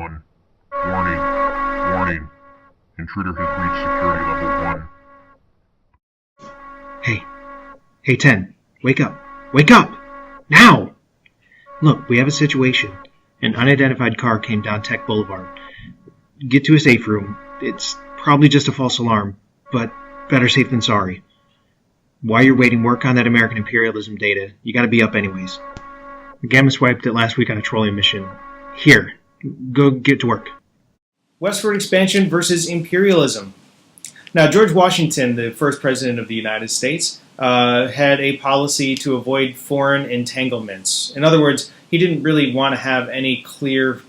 1. Warning. Warning. Intruder has breached security level 1. Hey 10, wake up. Wake up! Now! Look, we have a situation. An unidentified car came down Tech Boulevard. Get to a safe room. It's probably just a false alarm, but better safe than sorry. While you're waiting, work on that American imperialism data. You gotta be up anyways. The Gamma swiped it last week on a trolling mission. Here, go get to work. Westward expansion versus imperialism. Now, George Washington, the first president of the United States, had a policy to avoid foreign entanglements. In other words, he didn't really want to have any clear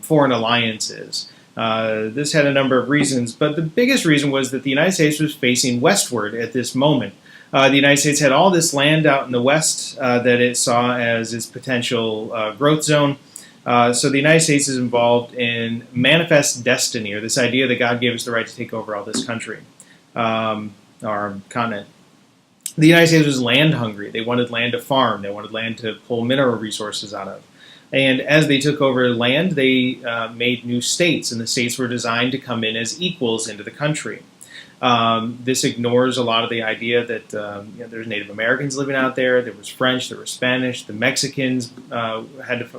foreign alliances. This had a number of reasons, but the biggest reason was that the United States was facing westward at this moment. The United States had all this land out in the west that it saw as its potential growth zone. So the United States is involved in manifest destiny, or this idea that God gave us the right to take over all this country, our continent. The United States was land hungry. They wanted land to farm. They wanted land to pull mineral resources out of. And as they took over land, they made new states, and the states were designed to come in as equals into the country. This ignores a lot of the idea that there's Native Americans living out there. There was French, there was Spanish. The Mexicans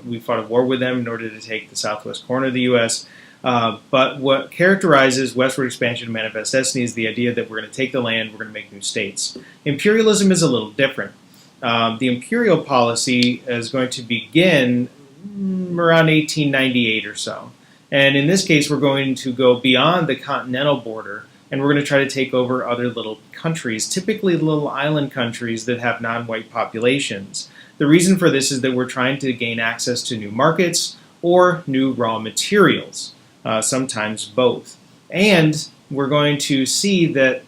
we fought a war with them in order to take the southwest corner of the U.S. But what characterizes westward expansion and manifest destiny is the idea that we're going to take the land, we're going to make new states. Imperialism is a little different. The imperial policy is going to begin around 1898 or so. And in this case, we're going to go beyond the continental border, and we're going to try to take over other little countries, typically little island countries that have non-white populations. The reason for this is that we're trying to gain access to new markets or new raw materials, sometimes both. And we're going to see that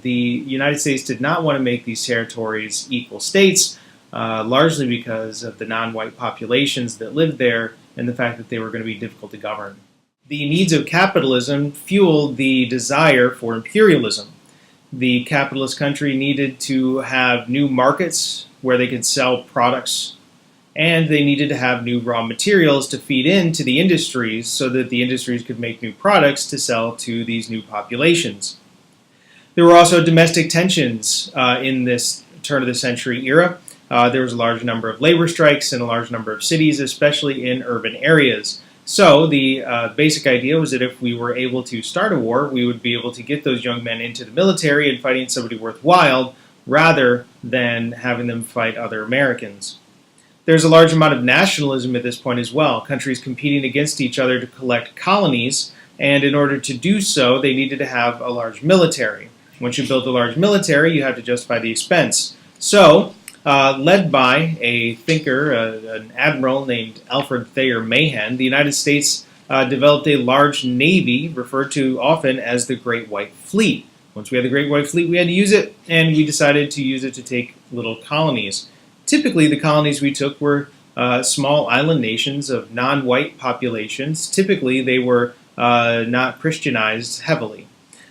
the United States did not want to make these territories equal states, largely because of the non-white populations that lived there and the fact that they were going to be difficult to govern. The needs of capitalism fueled the desire for imperialism. The capitalist country needed to have new markets where they could sell products, and they needed to have new raw materials to feed into the industries so that the industries could make new products to sell to these new populations. There were also domestic tensions in this turn of the century era. There was a large number of labor strikes in a large number of cities, especially in urban areas. So the basic idea was that if we were able to start a war, we would be able to get those young men into the military and fighting somebody worthwhile rather than having them fight other Americans. There's a large amount of nationalism at this point as well, countries competing against each other to collect colonies, and in order to do so, they needed to have a large military. Once you build a large military, you have to justify the expense. So, led by a thinker, an admiral named Alfred Thayer Mahan, the United States developed a large navy referred to often as the Great White Fleet. Once we had the Great White Fleet, we had to use it, and we decided to use it to take little colonies. Typically, the colonies we took were small island nations of non-white populations. Typically, they were not Christianized heavily.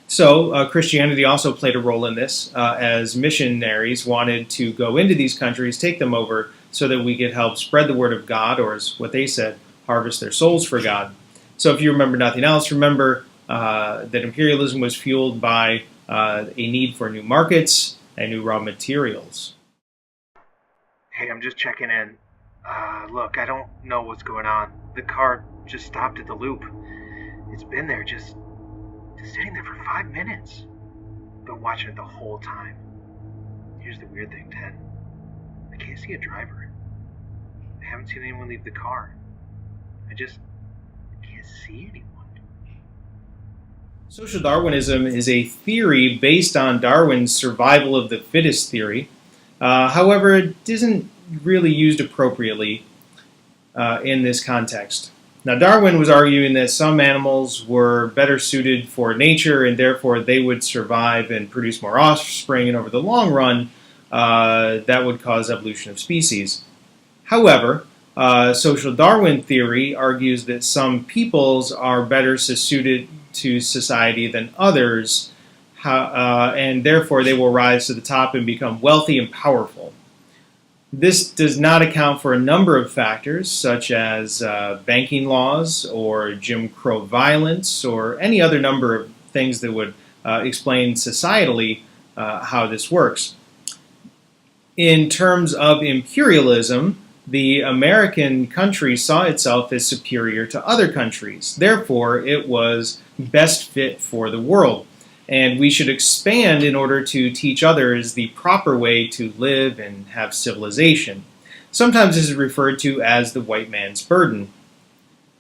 So Christianity also played a role in this, as missionaries wanted to go into these countries, take them over, so that we could help spread the word of God, or as what they said, harvest their souls for God. So if you remember nothing else, remember that imperialism was fueled by a need for new markets and new raw materials. Hey, I'm just checking in. Look, I don't know what's going on. The car just stopped at the loop. It's been there just sitting there for 5 minutes. Been watching it the whole time. Here's the weird thing, Ted. I can't see a driver. I haven't seen anyone leave the car. I just can't see anyone. Social Darwinism is a theory based on Darwin's survival of the fittest theory. However, it isn't really used appropriately in this context. Now, Darwin was arguing that some animals were better suited for nature, and therefore they would survive and produce more offspring, and over the long run, that would cause evolution of species. However, social Darwin theory argues that some peoples are better suited to society than others, – and therefore they will rise to the top and become wealthy and powerful. This does not account for a number of factors, such as banking laws or Jim Crow violence or any other number of things that would explain societally how this works. In terms of imperialism, the American country saw itself as superior to other countries. Therefore, it was best fit for the world. And we should expand in order to teach others the proper way to live and have civilization. Sometimes this is referred to as the white man's burden.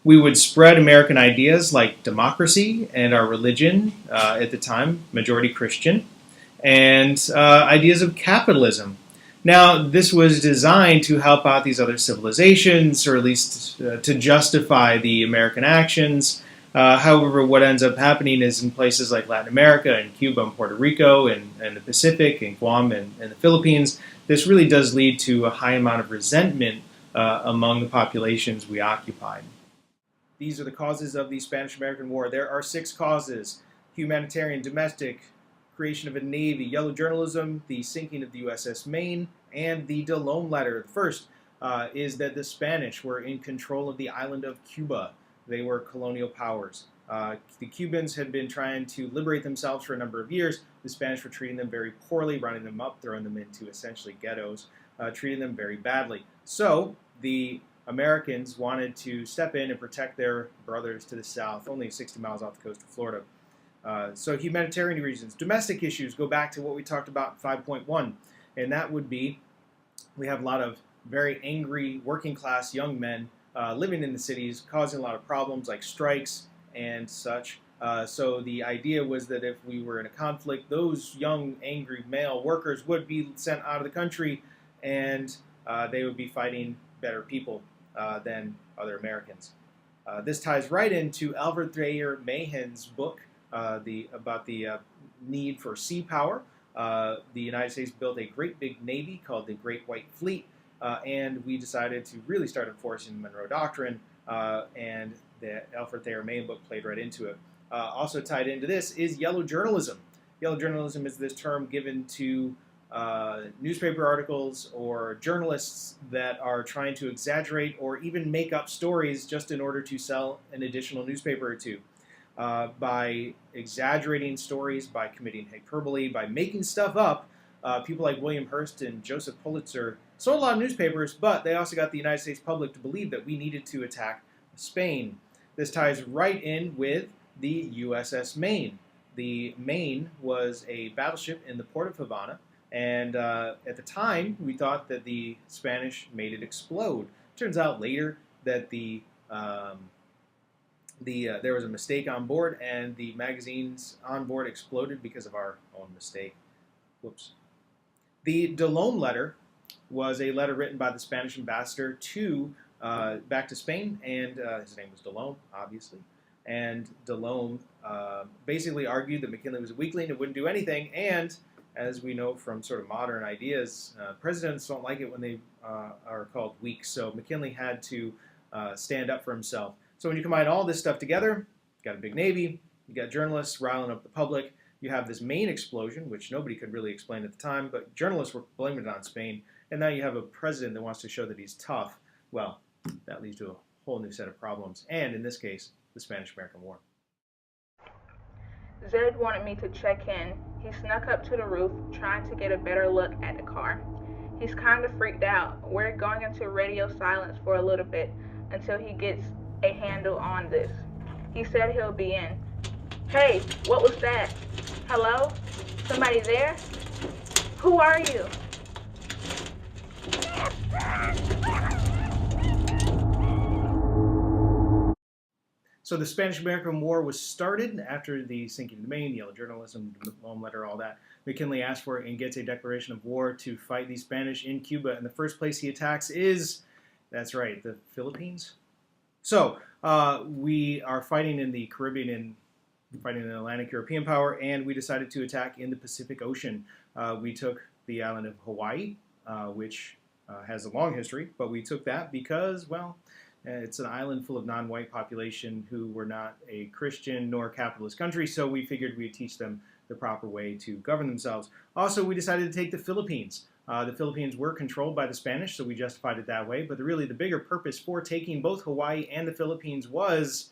We would spread American ideas like democracy and our religion, at the time, majority Christian, and ideas of capitalism. Now, this was designed to help out these other civilizations, or at least to justify the American actions. However, what ends up happening is in places like Latin America and Cuba and Puerto Rico and the Pacific and Guam and the Philippines, this really does lead to a high amount of resentment among the populations we occupied. These are the causes of the Spanish-American War. There are 6 causes: humanitarian, domestic, creation of a navy, yellow journalism, the sinking of the USS Maine, and the Delome letter. The first is that the Spanish were in control of the island of Cuba. They were colonial powers. The Cubans had been trying to liberate themselves for a number of years. The Spanish were treating them very poorly, running them up, throwing them into essentially ghettos, treating them very badly. So the Americans wanted to step in and protect their brothers to the south, only 60 miles off the coast of Florida. So humanitarian reasons. Domestic issues go back to what we talked about in 5.1, and that would be we have a lot of very angry working class young men living in the cities, causing a lot of problems like strikes and such. So the idea was that if we were in a conflict, those young, angry male workers would be sent out of the country, and they would be fighting better people than other Americans. This ties right into Alfred Thayer Mahan's book about the need for sea power. The United States built a great big navy called the Great White Fleet, and we decided to really start enforcing the Monroe Doctrine, and the Alfred Thayer Mahan book played right into it. Also tied into this is yellow journalism. Yellow journalism is this term given to newspaper articles or journalists that are trying to exaggerate or even make up stories just in order to sell an additional newspaper or two. By exaggerating stories, by committing hyperbole, by making stuff up, people like William Hearst and Joseph Pulitzer sold a lot of newspapers, but they also got the United States public to believe that we needed to attack Spain. This ties right in with the USS Maine. The Maine was a battleship in the port of Havana, and at the time we thought that the Spanish made it explode. Turns out later that there was a mistake on board, and the magazines on board exploded because of our own mistake. Whoops. The Delome letter was a letter written by the Spanish ambassador back to Spain, and his name was Delome, obviously. And Delome basically argued that McKinley was a weakling and wouldn't do anything, and as we know from sort of modern ideas, presidents don't like it when they are called weak, so McKinley had to stand up for himself. So when you combine all this stuff together, you got a big navy, you got journalists riling up the public, you have this Maine explosion, which nobody could really explain at the time, but journalists were blaming it on Spain, and now you have a president that wants to show that he's tough. Well, that leads to a whole new set of problems, and in this case, the Spanish-American War. Zed wanted me to check in. He snuck up to the roof, trying to get a better look at the car. He's kind of freaked out. We're going into radio silence for a little bit until he gets a handle on this. He said he'll be in. Hey, what was that? Hello? Somebody there? Who are you? So the Spanish-American War was started after the sinking of the Maine, yellow journalism, the Delome letter, all that. McKinley asked for it and gets a declaration of war to fight the Spanish in Cuba. And the first place he attacks is, that's right, the Philippines. So we are fighting in the Caribbean and fighting an Atlantic European power, and we decided to attack in the Pacific Ocean. We took the island of Hawaii, which has a long history, but we took that because, well, it's an island full of non-white population who were not a Christian nor capitalist country, so we figured we'd teach them the proper way to govern themselves. Also, we decided to take the Philippines. The Philippines were controlled by the Spanish, so we justified it that way. But really, the bigger purpose for taking both Hawaii and the Philippines was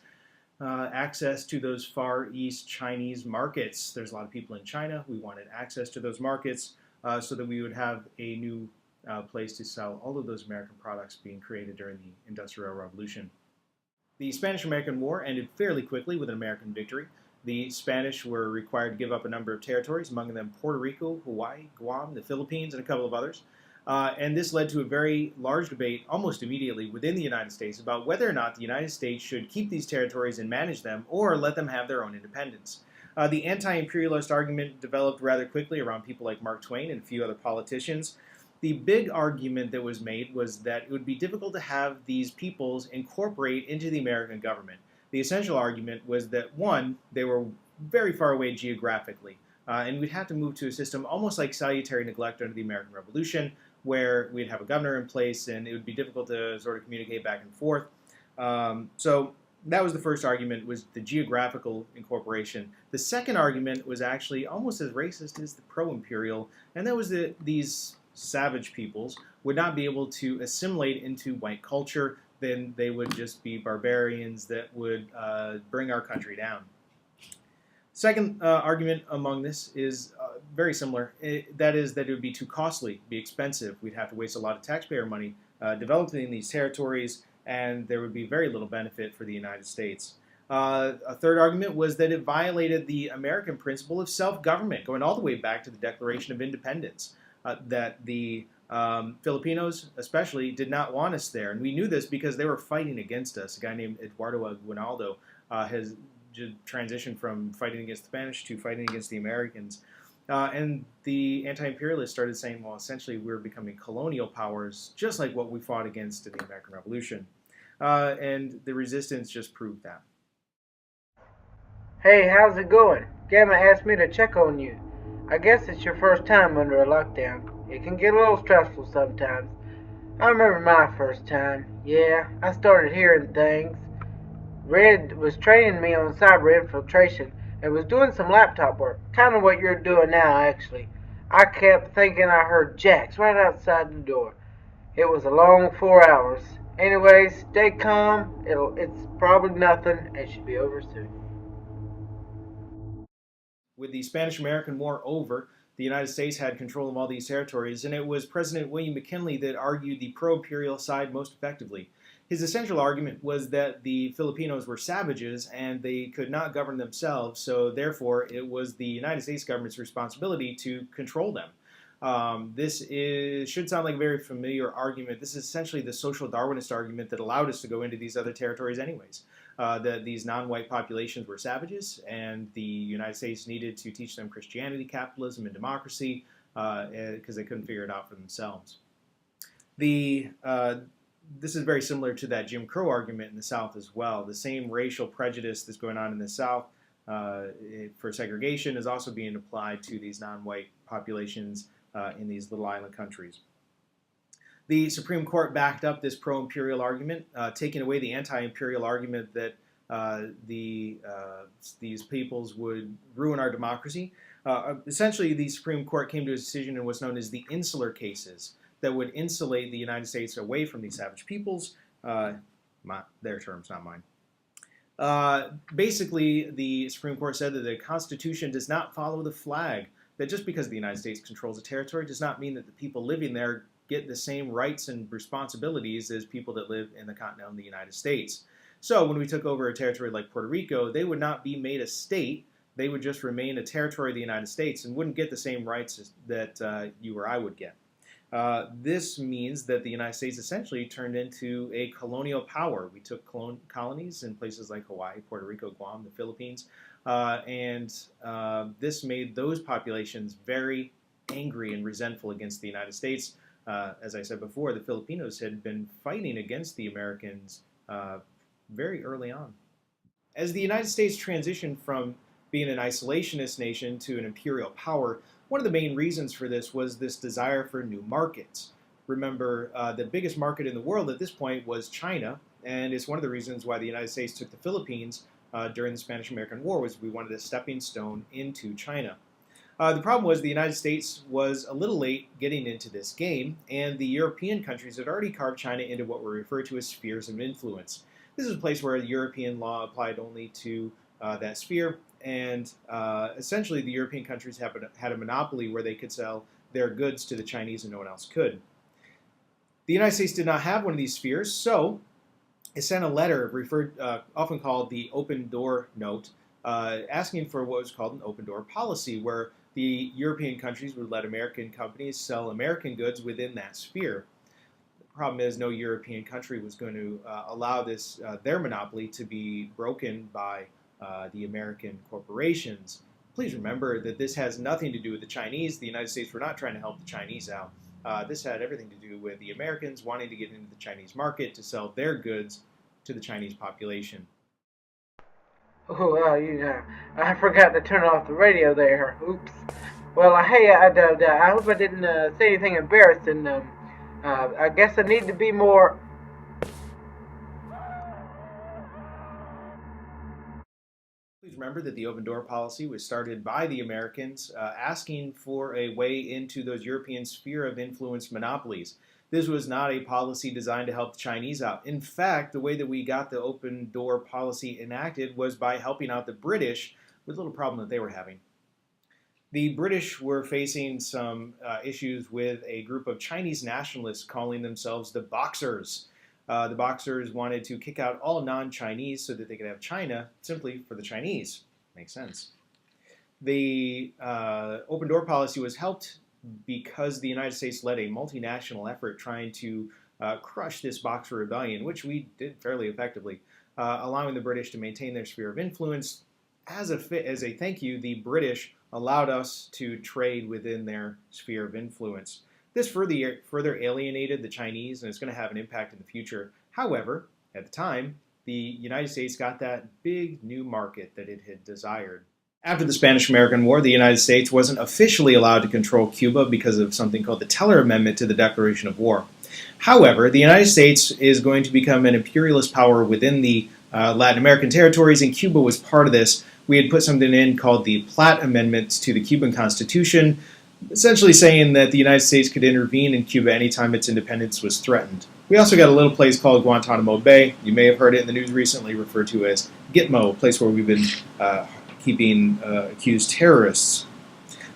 access to those Far East Chinese markets. There's a lot of people in China. We wanted access to those markets so that we would have a new place to sell all of those American products being created during the Industrial Revolution. The Spanish-American War ended fairly quickly with an American victory. The Spanish were required to give up a number of territories, among them Puerto Rico, Hawaii, Guam, the Philippines, and a couple of others. And this led to a very large debate almost immediately within the United States about whether or not the United States should keep these territories and manage them or let them have their own independence. The anti-imperialist argument developed rather quickly around people like Mark Twain and a few other politicians. The big argument that was made was that it would be difficult to have these peoples incorporate into the American government. The essential argument was that, one, they were very far away geographically, and we'd have to move to a system almost like salutary neglect under the American Revolution, where we'd have a governor in place and it would be difficult to sort of communicate back and forth. So that was the first argument, was the geographical incorporation. The second argument was actually almost as racist as the pro-imperial, and that was that these savage peoples would not be able to assimilate into white culture. Then they would just be barbarians that would bring our country down. Second argument among this is very similar. That is that it would be too costly, be expensive. We'd have to waste a lot of taxpayer money developing these territories, and there would be very little benefit for the United States. A third argument was that it violated the American principle of self-government, going all the way back to the Declaration of Independence, that the Filipinos especially did not want us there. And we knew this because they were fighting against us. A guy named Eduardo Aguinaldo has transitioned from fighting against the Spanish to fighting against the Americans. And the anti-imperialists started saying, well, essentially we're becoming colonial powers, just like what we fought against in the American Revolution. And the resistance just proved that. Hey, how's it going? Gamma asked me to check on you. I guess it's your first time under a lockdown. It can get a little stressful sometimes. I remember my first time. Yeah, I started hearing things. Red was training me on cyber infiltration and was doing some laptop work. Kind of what you're doing now, actually. I kept thinking I heard jacks right outside the door. It was a long 4 hours. Anyways, stay calm. It's probably nothing. It should be over soon. With the Spanish-American War over, the United States had control of all these territories, and it was President William McKinley that argued the pro-imperial side most effectively. His essential argument was that the Filipinos were savages and they could not govern themselves, so therefore it was the United States government's responsibility to control them. Should sound like a very familiar argument. This is essentially the social Darwinist argument that allowed us to go into these other territories anyways. That these non-white populations were savages, and the United States needed to teach them Christianity, capitalism, and democracy because they couldn't figure it out for themselves. This is very similar to that Jim Crow argument in the South as well. The same racial prejudice that's going on in the South for segregation is also being applied to these non-white populations in these little island countries. The Supreme Court backed up this pro-imperial argument, taking away the anti-imperial argument that these peoples would ruin our democracy. Essentially, the Supreme Court came to a decision in what's known as the insular cases that would insulate the United States away from these savage peoples. Their terms, not mine. Basically, the Supreme Court said that the Constitution does not follow the flag, that just because the United States controls a territory does not mean that the people living there get the same rights and responsibilities as people that live in the continent of the United States. So when we took over a territory like Puerto Rico, they would not be made a state. They would just remain a territory of the United States and wouldn't get the same rights that you or I would get. This means that the United States essentially turned into a colonial power. We took colonies in places like Hawaii, Puerto Rico, Guam, the Philippines, and this made those populations very angry and resentful against the United States. As I said before, the Filipinos had been fighting against the Americans very early on. As the United States transitioned from being an isolationist nation to an imperial power, one of the main reasons for this was this desire for new markets. Remember, the biggest market in the world at this point was China, and it's one of the reasons why the United States took the Philippines during the Spanish-American War, was we wanted a stepping stone into China. The problem was the United States was a little late getting into this game, and the European countries had already carved China into what were referred to as spheres of influence. This is a place where the European law applied only to that sphere, and essentially the European countries had a monopoly where they could sell their goods to the Chinese and no one else could. The United States did not have one of these spheres, so it sent a letter often called the open door note, asking for what was called an open door policy, where the European countries would let American companies sell American goods within that sphere. The problem is no European country was going to allow their monopoly to be broken by the American corporations. Please remember that this has nothing to do with the Chinese. The United States were not trying to help the Chinese out. This had everything to do with the Americans wanting to get into the Chinese market to sell their goods to the Chinese population. Oh, I forgot to turn off the radio there. Oops. Well, hey, I hope I didn't say anything embarrassing. I guess I need to be more. Please remember that the open door policy was started by the Americans, asking for a way into those European sphere of influence monopolies. This was not a policy designed to help the Chinese out. In fact, the way that we got the open door policy enacted was by helping out the British with a little problem that they were having. The British were facing some issues with a group of Chinese nationalists calling themselves the Boxers. The Boxers wanted to kick out all non-Chinese so that they could have China simply for the Chinese. Makes sense. The open door policy was helped because the United States led a multinational effort trying to crush this Boxer rebellion, which we did fairly effectively, allowing the British to maintain their sphere of influence. As a thank you, the British allowed us to trade within their sphere of influence. This further alienated the Chinese, and it's going to have an impact in the future. However, at the time, the United States got that big new market that it had desired. After the Spanish-American War, the United States wasn't officially allowed to control Cuba because of something called the Teller Amendment to the Declaration of War. However, the United States is going to become an imperialist power within the Latin American territories, and Cuba was part of this. We had put something in called the Platt Amendments to the Cuban Constitution, essentially saying that the United States could intervene in Cuba anytime its independence was threatened. We also got a little place called Guantanamo Bay. You may have heard it in the news recently, referred to as Gitmo, a place where we've been keeping accused terrorists.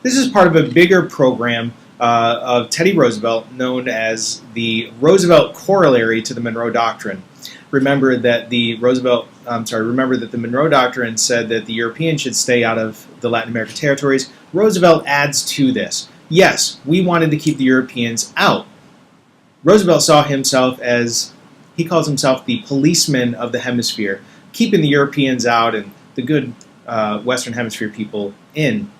This is part of a bigger program of Teddy Roosevelt known as the Roosevelt Corollary to the Monroe Doctrine. Remember that the Monroe Doctrine said that the Europeans should stay out of the Latin American territories. Roosevelt adds to this. Yes, we wanted to keep the Europeans out. Roosevelt saw himself as, he calls himself the policeman of the hemisphere, keeping the Europeans out and the good Western Hemisphere people in.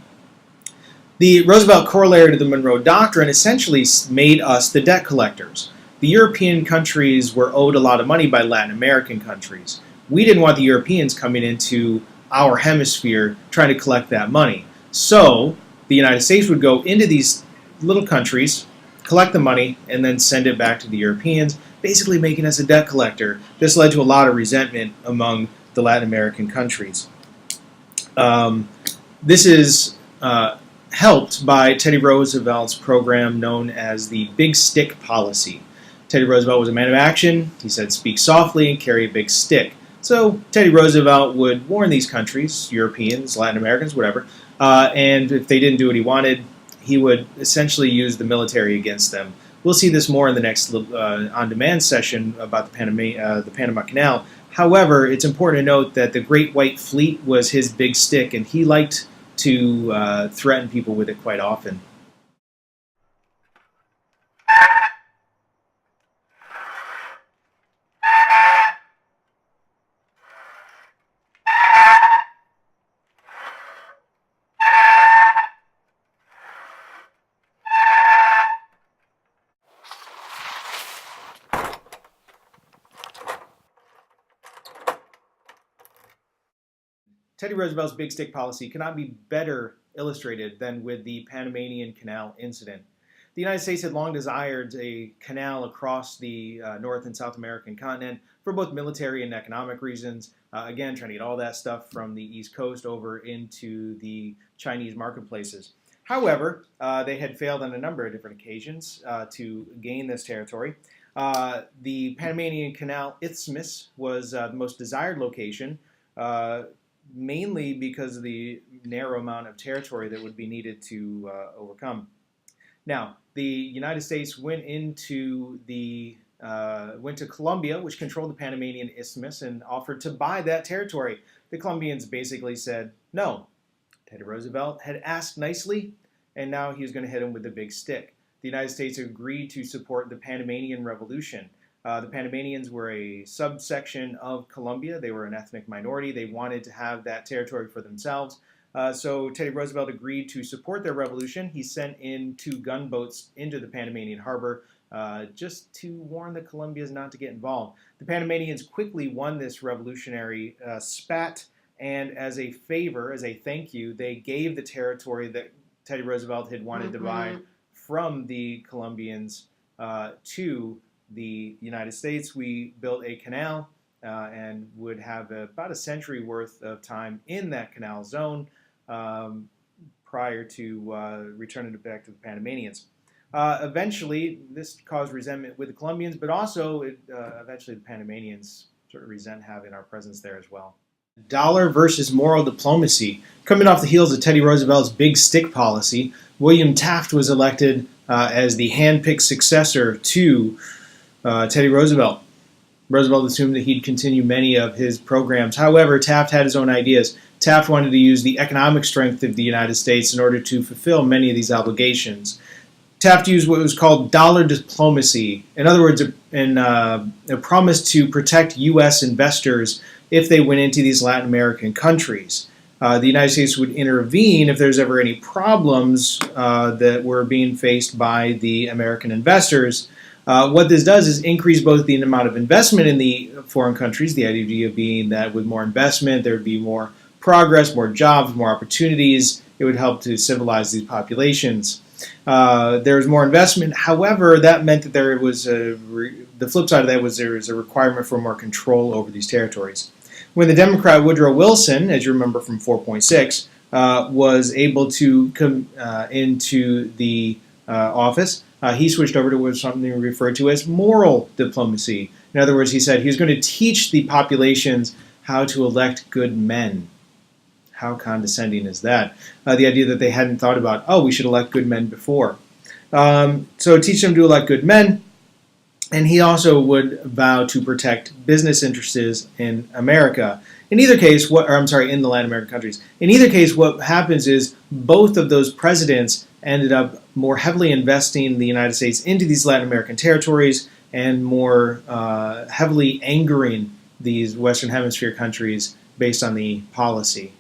The Roosevelt Corollary to the Monroe Doctrine essentially made us the debt collectors. The European countries were owed a lot of money by Latin American countries. We didn't want the Europeans coming into our hemisphere trying to collect that money. So the United States would go into these little countries, collect the money, and then send it back to the Europeans, basically making us a debt collector. This led to a lot of resentment among the Latin American countries. This is helped by Teddy Roosevelt's program known as the Big Stick Policy. Teddy Roosevelt was a man of action. He said, speak softly and carry a big stick. So Teddy Roosevelt would warn these countries, Europeans, Latin Americans, whatever, and if they didn't do what he wanted, he would essentially use the military against them. We'll see this more in the next on-demand session about the Panama Canal. However, it's important to note that the Great White Fleet was his big stick, and he liked to threaten people with it quite often. Teddy Roosevelt's big stick policy cannot be better illustrated than with the Panamanian Canal incident. The United States had long desired a canal across the North and South American continent for both military and economic reasons. Again, trying to get all that stuff from the East Coast over into the Chinese marketplaces. However, they had failed on a number of different occasions to gain this territory. The Panamanian Canal Isthmus was the most desired location, mainly because of the narrow amount of territory that would be needed to overcome. Now, the United States went to Colombia, which controlled the Panamanian Isthmus, and offered to buy that territory. The Colombians basically said no. Teddy Roosevelt had asked nicely, and now he was going to hit him with the big stick. The United States agreed to support the Panamanian Revolution. The Panamanians were a subsection of Colombia. They were an ethnic minority. They wanted to have that territory for themselves. So Teddy Roosevelt agreed to support their revolution. He sent in 2 gunboats into the Panamanian harbor just to warn the Colombians not to get involved. The Panamanians quickly won this revolutionary spat, and as a favor, as a thank you, they gave the territory that Teddy Roosevelt had wanted to buy from the Colombians to the United States. We built a canal and would have about a century worth of time in that canal zone prior to returning it back to the Panamanians. Eventually, this caused resentment with the Colombians, but also eventually the Panamanians sort of resent having our presence there as well. Dollar versus moral diplomacy. Coming off the heels of Teddy Roosevelt's big stick policy, William Taft was elected as the hand-picked successor to Teddy Roosevelt. Roosevelt assumed that he'd continue many of his programs. However, Taft had his own ideas. Taft wanted to use the economic strength of the United States in order to fulfill many of these obligations. Taft used what was called dollar diplomacy. In other words, a promise to protect U.S. investors if they went into these Latin American countries. The United States would intervene if there's ever any problems that were being faced by the American investors. What this does is increase both the amount of investment in the foreign countries, the idea being that with more investment there would be more progress, more jobs, more opportunities. It would help to civilize these populations. There was more investment. However, that meant that there was the flip side of that was there was a requirement for more control over these territories. When the Democrat Woodrow Wilson, as you remember from 4.6, was able to come into the office, he switched over to something referred to as moral diplomacy. In other words, he said he was going to teach the populations how to elect good men. How condescending is that? The idea that they hadn't thought about, we should elect good men before. So teach them to elect good men, and he also would vow to protect business interests in America. In either case, in the Latin American countries. In either case, what happens is both of those presidents ended up more heavily investing the United States into these Latin American territories and more heavily angering these Western Hemisphere countries based on the policy.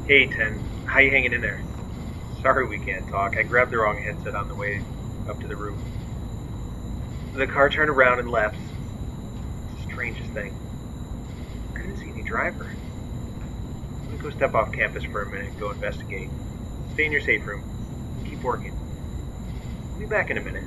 Hey, Ten, how you hanging in there? Sorry we can't talk. I grabbed the wrong headset on the way up to the roof. The car turned around and left. It's the strangest thing. I couldn't see any driver. Let me go step off campus for a minute and go investigate. Stay in your safe room. Keep working. I'll be back in a minute.